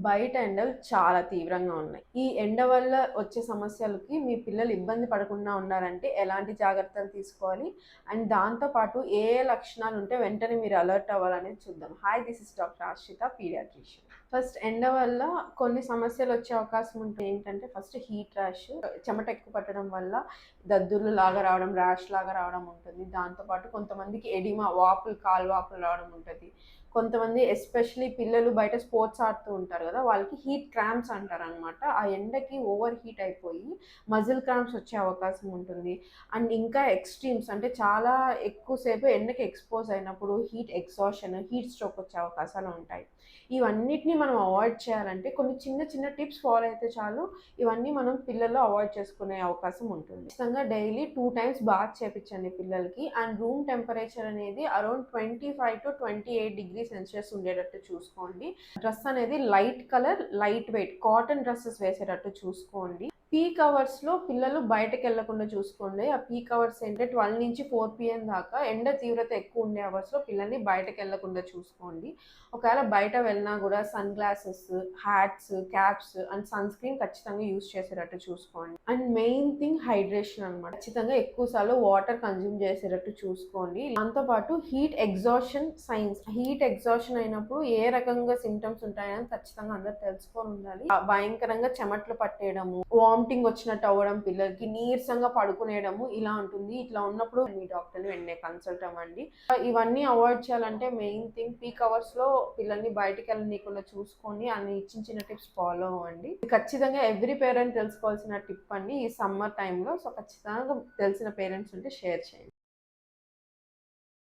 బయట ఎండలు చాలా తీవ్రంగా ఉన్నాయి. ఈ ఎండ వల్ల వచ్చే సమస్యలకి మీ పిల్లలు ఇబ్బంది పడకుండా ఉండాలంటే ఎలాంటి జాగ్రత్తలు తీసుకోవాలి? అండ్ దాంతో పాటు ఏ ఏ లక్షణాలుంటే వెంటనే మీరు అలర్ట్ అవ్వాలనేది చూద్దాం. హాయ్, దిస్ ఇస్ డాక్టర్ ఆశ్రిత, పీడియాట్రిషియన్. ఫస్ట్ ఎండ వల్ల కొన్ని సమస్యలొచ్చే అవకాశం ఉంటే ఏంటంటే ఫస్ట్ హీట్ ర్యాష్, చెమట ఎక్కువ పట్టడం వల్ల దద్దుర్లు లాగా రావడం, ర్యాష్ లాగా రావడం ఉంటుంది. దాంతో పాటు కొంతమందికి ఎడిమా వాపులు, కాలు వాపులు రావడం ఉంటది. కొంతమంది ఎస్పెషల్లీ పిల్లలు బయట స్పోర్ట్స్ ఆడుతూ ఉంటారు కదా, వాళ్ళకి హీట్ క్రాంప్స్ అంటారనమాట. ఆ ఎండకి ఓవర్ హీట్ అయిపోయి మజిల్ క్రాంప్స్ వచ్చే అవకాశం ఉంటుంది. అండ్ ఇంకా ఎక్స్ట్రీమ్స్ అంటే చాలా ఎక్కువసేపు ఎండకి ఎక్స్పోజ్ అయినప్పుడు హీట్ ఎగ్జాషన్, హీట్ స్ట్రోక్ వచ్చే అవకాశాలు ఉంటాయి. ఇవన్నిటిని మనం అవాయిడ్ చేయాలంటే కొన్ని చిన్న చిన్న టిప్స్ ఫాలో అయితే చాలు. ఇవన్నీ మనం పిల్లల్లో అవాయిడ్ చేసుకునే అవకాశం ఉంటుంది. ఖచ్చితంగా డైలీ 2 టైమ్స్ బాత్ చేపించండి పిల్లలకి. అండ్ రూమ్ టెంపరేచర్ అనేది అరౌండ్ 25 to 28 డిగ్రీ సెల్సియస్ ఉండేటట్టు చూసుకోండి. డ్రెస్ అనేది light colour, light weight cotton dresses వేసేటట్టు చూసుకోండి. పీక్ అవర్స్‌లో పిల్లలు బయటకెళ్ళకుండా చూసుకోండి. ఆ పీక్ అవర్స్ ఏంటంటే 12 నుంచి 4 పీఎం దాకా ఎండ తీవ్రత ఎక్కువ ఉండే అవర్స్‌లో పిల్లల్ని బయటకెళ్ళకుండా చూసుకోండి. ఒకవేళ బయట వెళ్ళినా గూడా sunglasses, hats, caps and sunscreen ఖచ్చితంగా యూజ్ చేసేటట్టు చూసుకోండి. అండ్ మెయిన్ థింగ్ హైడ్రేషన్ అనమాట. ఖచ్చితంగా ఎక్కువ సార్లు వాటర్ కన్జ్యూమ్ చేసేటట్టు చూసుకోండి. దాంతో పాటు heat exhaustion science. Heat exhaustion అయినప్పుడు ఏ రకంగా సింప్టమ్స్ ఉంటాయని ఖచ్చితంగా అందరూ తెలుసుకొని ఉండాలి. భయంకరంగా చెమటలు పట్టేయడము, వామిటింగ్ వచ్చినట్టు అవ్వడం, పిల్లలకి నీరసంగా పడుకునేయడము ఇలా ఉంటుంది. ఇట్లా ఉన్నప్పుడు మీ డాక్టర్‌ని వెంటనే కన్సల్ట్ అవ్వండి. ఇవన్నీ అవాయిడ్ చేయాలంటే మెయిన్ థింగ్ పీక్ అవర్స్‌లో పిల్లల్ని బయటికెళ్ళనీయకుండా చూసుకొని అన్ని చిన్న టిప్స్ ఫాలో అవ్వండి. ఇది ఖచ్చితంగా ఎవ్రీ పేరెంట్ తెలుసుకోవాల్సిన టిప్ అండి ఈ సమ్మర్ టైమ్‌లో. సో ఖచ్చితంగా తెలిసిన పేరెంట్స్ ఉంటే షేర్ చేయండి.